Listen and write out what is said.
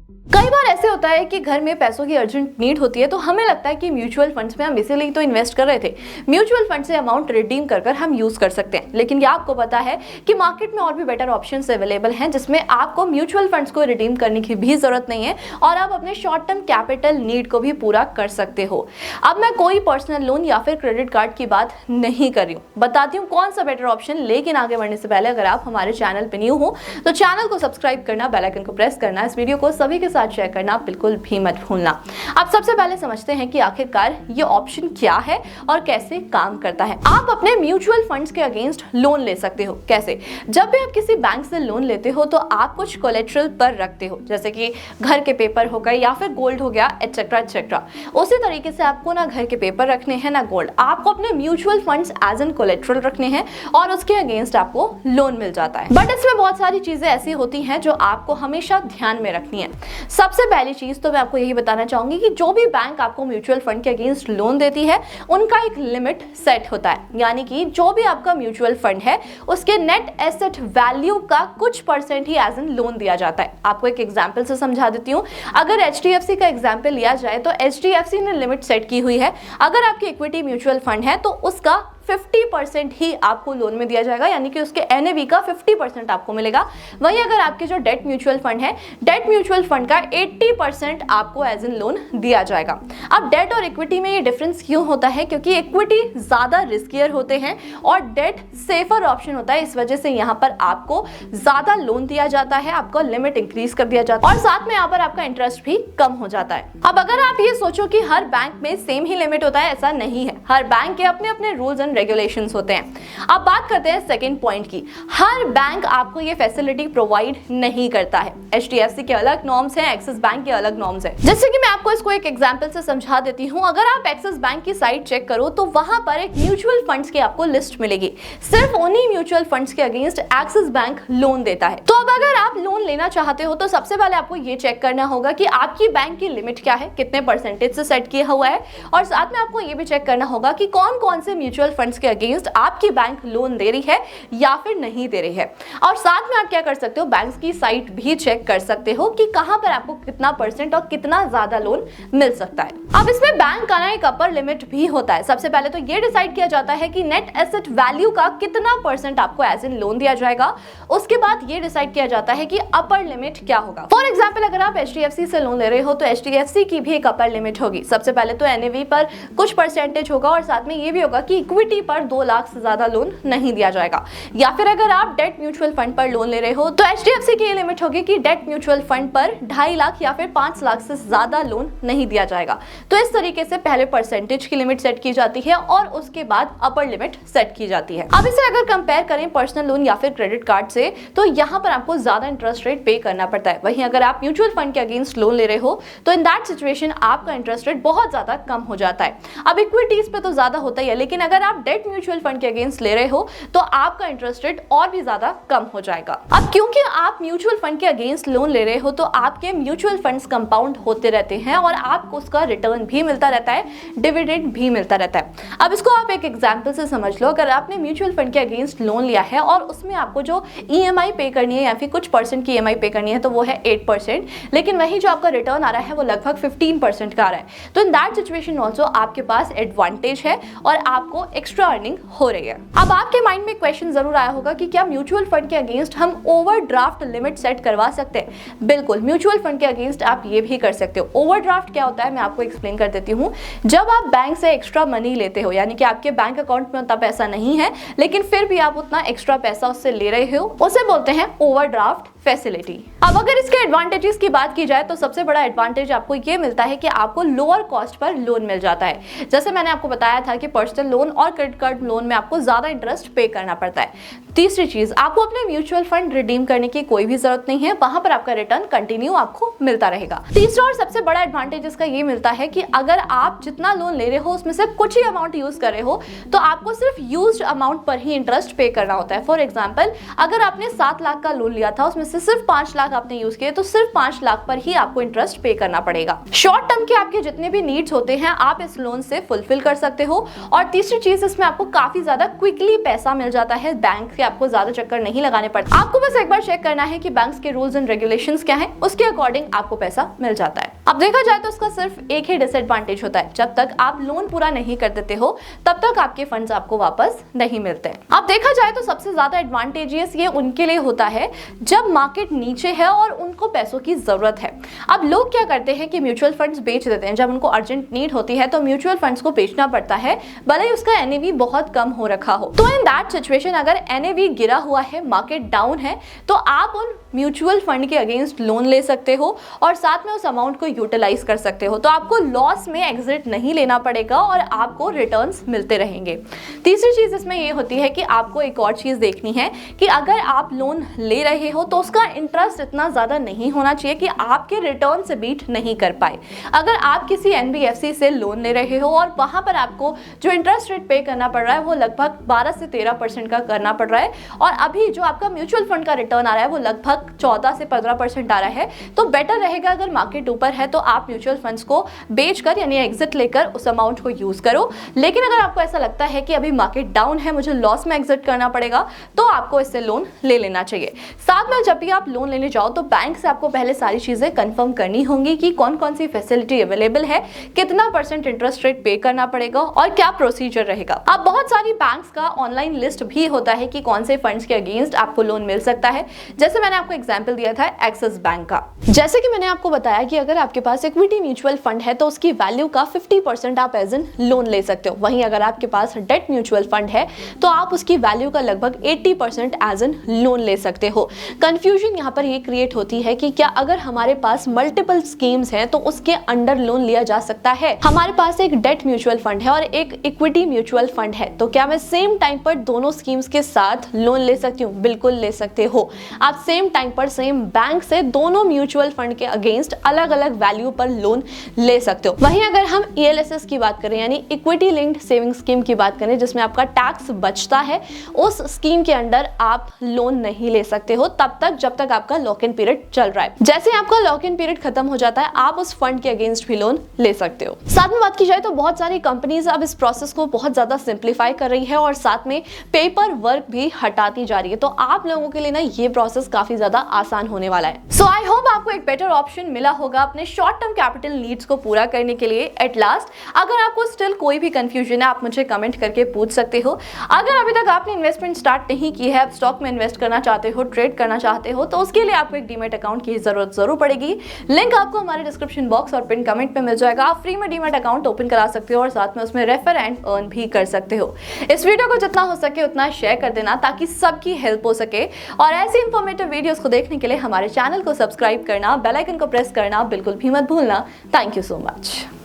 कई बार ऐसे होता है कि घर में पैसों की अर्जेंट नीड होती है तो हमें लगता है कि म्यूचुअल फंड्स में हम इसीलिए तो इन्वेस्ट कर रहे थे, म्यूचुअल फंड से अमाउंट रिडीम कर हम यूज कर सकते हैं। लेकिन क्या आपको पता है कि मार्केट में और भी बेटर ऑप्शंस अवेलेबल हैं जिसमें आपको म्यूचुअल फंड्स को रिडीम करने की भी जरूरत नहीं है और आप अपने शॉर्ट टर्म कैपिटल नीड को भी पूरा कर सकते हो। अब मैं कोई पर्सनल लोन या फिर क्रेडिट कार्ड की बात नहीं कर रही हूँ, बताती हूँ कौन सा बेटर ऑप्शन। लेकिन आगे बढ़ने से पहले अगर आप हमारे चैनल पे न्यू हो तो चैनल को सब्सक्राइब करना, बेल आइकन को प्रेस करना, इस वीडियो को सभी के साथ शेयर करना बिल्कुल भी मत भूलना। अब सबसे पहले समझते हैं कि आखिरकार ये ऑप्शन क्या है और कैसे काम करता है। आप अपने म्यूचुअल फंड्स के अगेंस्ट लोन ले सकते हो। कैसे? जब भी आप किसी बैंक से लोन लेते हो तो आप कुछ कोलेटरल पर रखते हो, जैसे कि घर के पेपर हो गए या फिर गोल्ड हो गया, एटसेट्रा एटसेट्रा। उसी तरीके से आपको ना घर के पेपर रखने हैं ना गोल्ड, आपको अपने mutual funds as an collateral रखने हैं और उसके अगेंस्ट आपको लोन मिल जाता है। बट इसमें बहुत सारी चीजें ऐसी होती हैं जो आपको हमेशा ध्यान में रखनी है। सबसे पहली चीज तो मैं आपको यही बताना चाहूंगी कि जो भी बैंक आपको म्यूचुअल फंड के अगेंस्ट लोन देती है उनका एक लिमिट सेट होता है, यानी कि जो भी आपका म्यूचुअल फंड है उसके नेट एसेट वैल्यू का कुछ परसेंट ही एज एन लोन दिया जाता है। आपको एक एग्जांपल से समझा देती हूँ। अगर HDFC का एग्जांपल लिया जाए तो HDFC ने लिमिट सेट की हुई है, अगर आपकी इक्विटी म्यूचुअल फंड है तो उसका 50% ही आपको लोन में दिया जाएगा, यानी कि उसके NAV का 50% आपको मिलेगा। वहीं अगर आपके जो डेट म्यूचुअल फंड है, डेट म्यूचुअल फंड का 80% आपको एज एन लोन दिया जाएगा। अब डेट और इक्विटी में ये डिफरेंस क्यों होता है? क्योंकि इक्विटी ज्यादा रिस्कियर होते हैं और डेट सेफर ऑप्शन होता है, इस वजह से यहाँ पर आपको ज्यादा लोन दिया जाता है, आपका लिमिट इंक्रीज कर दिया जाता है और साथ में यहाँ पर आपका इंटरेस्ट भी कम हो जाता है। अब अगर आप ये सोचो कि हर बैंक में सेम ही लिमिट होता है, ऐसा नहीं है। हर बैंक के अपने अपने रूल्स एंड रेगुलेशंस होते हैं। अब बात करते हैं सेकंड पॉइंट की। हर बैंक आपको ये फैसिलिटी प्रोवाइड नहीं करता है। HDFC के अलग नॉर्म्स हैं, एक्सिस बैंक के अलग नॉर्म्स हैं। जैसे कि मैं आपको इसको एक एग्जांपल से समझा देती हूं। अगर आप एक्सिस बैंक की साइट चेक करो तो वहां पर एक म्यूचुअल फंड्स की आपको लिस्ट मिलेगी। सिर्फ उन्हीं म्यूचुअल फंड्स के अगेंस्ट एक्सिस बैंक लोन देता है। तो अब अगर आप लोन लेना चाहते हो तो सबसे पहले आपको ये चेक करना होगा कि आपकी बैंक की लिमिट क्या है, कितने परसेंटेज से सेट किया हुआ है, और साथ में आपको ये भी चेक करना होगा कि कौन कौन से म्यूचुअल फंड्स के अगेंस्ट आपकी बैंक लोन दे रही है या फिर नहीं दे रही है। और साथ में आप क्या कर सकते हो, बैंक्स की साइट भी चेक कर सकते हो कि कहां पर आपको कितना परसेंट और कितना ज्यादा लोन मिल सकता है। अब इसमें बैंक का ना एक अपर लिमिट भी होता है। सबसे पहले तो ये डिसाइड किया जाता है कि नेट एसेट वैल्यू का कितना परसेंट आपको एज इन लोन दिया जाएगा। उसके बाद ये डिसाइड किया जाता है कि अपर लिमिट क्या होगा। फॉर एग्जाम्पल अगर आप HDFC से लोन ले रहे हो तो HDFC की भी एक अपर लिमिट होगी। सबसे पहले तो NAV पर कुछ परसेंटेज होगा और साथ में ये भी होगा कि इक्विटी पर 2 लाख से ज्यादा लोन नहीं दिया जाएगा। या फिर अगर आप डेट म्यूचुअल फंड पर लोन ले रहे हो तो HDFC की ये लिमिट होगी कि डेट म्यूचुअल फंड पर 2.5 लाख या फिर 5 लाख से ज्यादा लोन नहीं दिया जाएगा। तो इस तरीके से पहले परसेंटेज की लिमिट सेट की जाती है और उसके बाद अपर लिमिट सेट की जाती है। अब इसे अगर कंपेयर करें पर्सनल लोन या फिर क्रेडिट कार्ड से तो यहाँ पर आपको ज्यादा इंटरेस्ट रेट पे करना पड़ता है। वहीं अगर आप म्यूचुअल फंड के अगेंस्ट लोन ले रहे हो तो इन दैट सिचुएशन आपका इंटरेस्ट रेट बहुत ज्यादा कम हो जाता है। अब इक्विटीज पे तो ज्यादा होता ही है, लेकिन अगर आप डेट म्यूचुअल फंड के अगेंस्ट ले रहे हो तो आपका इंटरेस्ट रेट और भी ज्यादा कम हो जाएगा। अब क्योंकि आप म्यूचुअल फंड के अगेंस्ट लोन ले रहे हो तो आपके म्यूचुअल फंड्स कंपाउंड होते रहते हैं और आपको उसका रिटर्न भी मिलता रहता है, डिविडेंड भी मिलता रहता है। अब इसको आप एक एग्जांपल से समझ लो। अगर आपने म्यूचुअल फंड के अगेंस्ट लोन लिया है और उसमें आपको जो EMI पे करनी है या फिर कुछ परसेंट की EMI पे करनी है तो वो है 8%, लेकिन वही जो आपका रिटर्न आ रहा है वो लगभग 15% का आ रहा है, तो इन दैट सिचुएशन ऑल्सो आपके पास एडवांटेज है और आपको एक्स्ट्रा अर्निंग हो रही है। अब आपके माइंड में क्वेश्चन जरूर आया होगा कि क्या म्यूचुअल फंड के अगेंस्ट हम ओवरड्राफ्ट लिमिट सेट करवा सकते हैं? बिल्कुल, म्यूचुअल फंड के अगेंस्ट आप ये भी कर सकते हो। ओवरड्राफ्ट क्या होता है मैं आपको एक्सप्लेन कर देती हूँ। जब आप बैंक से एक्स्ट्रा मनी लेते हो, यानी कि आपके बैंक अकाउंट में उतना पैसा नहीं है लेकिन फिर भी आप उतना एक्स्ट्रा पैसा उससे ले रहे हो, उसे बोलते हैं ओवरड्राफ्ट फैसिलिटी। अब अगर इसके एडवांटेजेस की बात की जाए तो सबसे बड़ा एडवांटेज आपको ये मिलता है कि आपको लोअर कॉस्ट पर लोन मिल जाता है। जैसे मैंने आपको बताया था कि पर्सनल लोन और क्रेडिट कार्ड लोन में आपको ज्यादा इंटरेस्ट पे करना पड़ता है। तीसरी चीज, आपको अपने म्यूचुअल फंड रिडीम करने की कोई भी जरूरत नहीं है, वहां पर आपका रिटर्न कंटिन्यू आपको मिलता रहेगा। तीसरा और सबसे बड़ा एडवांटेज इसका ये मिलता है कि अगर आप जितना लोन ले रहे हो उसमें से कुछ ही अमाउंट यूज कर रहे हो तो आपको सिर्फ यूज्ड अमाउंट पर ही इंटरेस्ट पे करना होता है। फॉर एग्जाम्पल, अगर आपने 7 लाख का लोन लिया था, उसमें से सिर्फ 5 लाख आपने यूज किए तो सिर्फ 5 लाख पर ही आपको इंटरेस्ट पे करना पड़ेगा। शॉर्ट टर्म के आपके जितने भी नीड्स होते हैं आप इस लोन से फुलफिल कर सकते हो। और तीसरी चीज, इसमें आपको काफी ज्यादा क्विकली पैसा मिल जाता है बैंक के आपको ज्यादा चक्कर नहीं लगाने पड़ते। आपको बस एक बार चेक करना है कि बैंक्स के रूल्स एंड रेगुलेशंस क्या हैं, उसके अकॉर्डिंग आपको पैसा मिल जाता है। अब देखा जाए तो उसका सिर्फ एक ही डिसएडवांटेज होता है, जब तक आप लोन पूरा नहीं कर देते हो तब तक आपके फंड्स आपको वापस नहीं मिलते। अब देखा जाए तो सबसे ज्यादा एडवांटेजियस ये उनके लिए होता है जब मार्केट नीचे है और उनको पैसों की जरूरत है। अब लोग क्या करते हैं कि म्यूचुअल फंड्स बेच देते हैं। जब उनको अर्जेंट नीड होती है तो म्यूचुअल फंड्स को बेचना पड़ता है, भले ही उसका एनएवी बहुत कम हो रखा हो। तो इन दैट सिचुएशन अगर एनएवी गिरा हुआ है, मार्केट डाउन है, तो आप उन म्यूचुअल फंड के अगेंस्ट लोन ले सकते हो और साथ में उस अमाउंट को यूटिलाइज कर सकते हो। तो आपको लॉस में एग्जिट नहीं लेना पड़ेगा और आपको रिटर्न्स मिलते रहेंगे। तीसरी चीज इसमें ये होती है कि आपको एक और चीज देखनी है कि अगर आप लोन ले रहे हो तो उसका इंटरेस्ट इतना ज्यादा नहीं होना चाहिए कि आपके रिटर्न से बीट नहीं कर पाए। अगर आप किसी एनबीएफसी से लोन ले रहे हो और वहां पर आपको जो इंटरेस्ट रेट पे करना पड़ रहा है वो लगभग 12 से 13% का करना पड़ रहा है, और अभी जो आपका म्यूचुअल फंड का रिटर्न आ रहा है वो लगभग 14 से 15% आ रहा है, तो बेटर रहेगा अगर मार्केट ऊपर है तो आप म्यूचुअल फंड्स को बेचकर यानी एग्जिट लेकर उस अमाउंट को यूज करो। लेकिन अगर आपको ऐसा लगता है कि अभी मार्केट डाउन है, मुझे लॉस में एग्जिट करना पड़ेगा, तो आपको इससे लोन ले लेना चाहिए। साथ में जब भी आप लोन लेने जाओ तो बैंक से आपको पहले सारी चीजें कंफर्म करनी होंगी कि कौन कौन सी फैसिलिटी अवेलेबल है, कितना % इंटरेस्ट रेट पे करना पड़ेगा और क्या प्रोसीजर रहेगा। अब बहुत सारी बैंक्स का ऑनलाइन लिस्ट भी होता है कि कौन से फंड्स के अगेंस्ट आपको लोन मिल सकता है। जैसे मैंने आपको एग्जांपल दिया था एक्सिस बैंक का। जैसे कि मैंने आपको बताया कि अगर आपके पास इक्विटी म्यूचुअल फंड है तो उसकी वैल्यू का 50% आप एज एन लोन ले सकते हो। वहीं अगर आपके पास डेट म्यूचुअल फंड है तो आप उसकी वैल्यू का लगभग 80% एज एन लोन ले सकते हो। कंफ्यूजन यहाँ पर ये क्रिएट होती है कि क्या अगर हमारे पास मल्टीपल स्कीम्स हैं तो उसके अंडर लोन लिया जा सकता है। हमारे पास एक डेट म्यूचुअल फंड है और एक इक्विटी म्यूचुअल फंड है, तो क्या मैं सेम टाइम पर दोनों स्कीम्स के साथ लोन ले सकती हूँ? बिल्कुल ले सकते हो। आप सेम टाइम पर सेम बैंक से दोनों म्यूचुअल फंड के अगेंस्ट अलग अलग वैल्यू पर लोन ले सकते हो। वहीं अगर हम ईएलएसएस की बात करें यानी इक्विटी लिंक्ड सेविंग स्कीम की बात करें जिसमें आपका टैक्स बचता है, उस स्कीम के अंडर आप लोन नहीं ले सकते हो तब तक जब तक आपका लॉक इन पीरियड चल रहा है। जैसे आपका लॉक इन पीरियड खत्म हो जाता है आप उस फंड के अगेंस्ट भी लोन ले सकते हो। साथ में बात की जाए तो बहुत सारी कंपनीज अब इस प्रोसेस को बहुत ज्यादा सिंप्लीफाई कर रही है और साथ में पेपर वर्क भी हटाती जा रही है, तो आप लोगों के लिए ना ये प्रोसेस काफी ज्यादा आसान होने वाला है। सो आई होप आपको एक बेटर ऑप्शन मिला होगा अपने शॉर्ट टर्म कैपिटल नीड्स को पूरा करने के लिए एट लास्ट। अगर आपको स्टिल कोई भी कंफ्यूजन है आप मुझे कमेंट करके पूछ सकते हो। अगर अभी तक आपने इन्वेस्टमेंट स्टार्ट नहीं की है, आप स्टॉक में इन्वेस्ट करना चाहते हो, ट्रेड करना चाहते हो, तो उसके लिए आपको एक डीमैट अकाउंट की जरूरत जरूर पड़ेगी। लिंक आपको हमारे डिस्क्रिप्शन बॉक्स और पिन कमेंट में मिल जाएगा। आप फ्री में डीमैट अकाउंट ओपन करा सकते हो और साथ में उसमें रेफर एंड अर्न भी कर सकते हो। इस वीडियो को जितना हो सके उतना शेयर कर देना ताकि सबकी हेल्प हो सके, और ऐसी इंफॉर्मेटिव वीडियोस को देखने के लिए हमारे चैनल को सब्सक्राइब करना, बेल आइकन को प्रेस करना बिल्कुल भी मत भूलना। Thank you so much.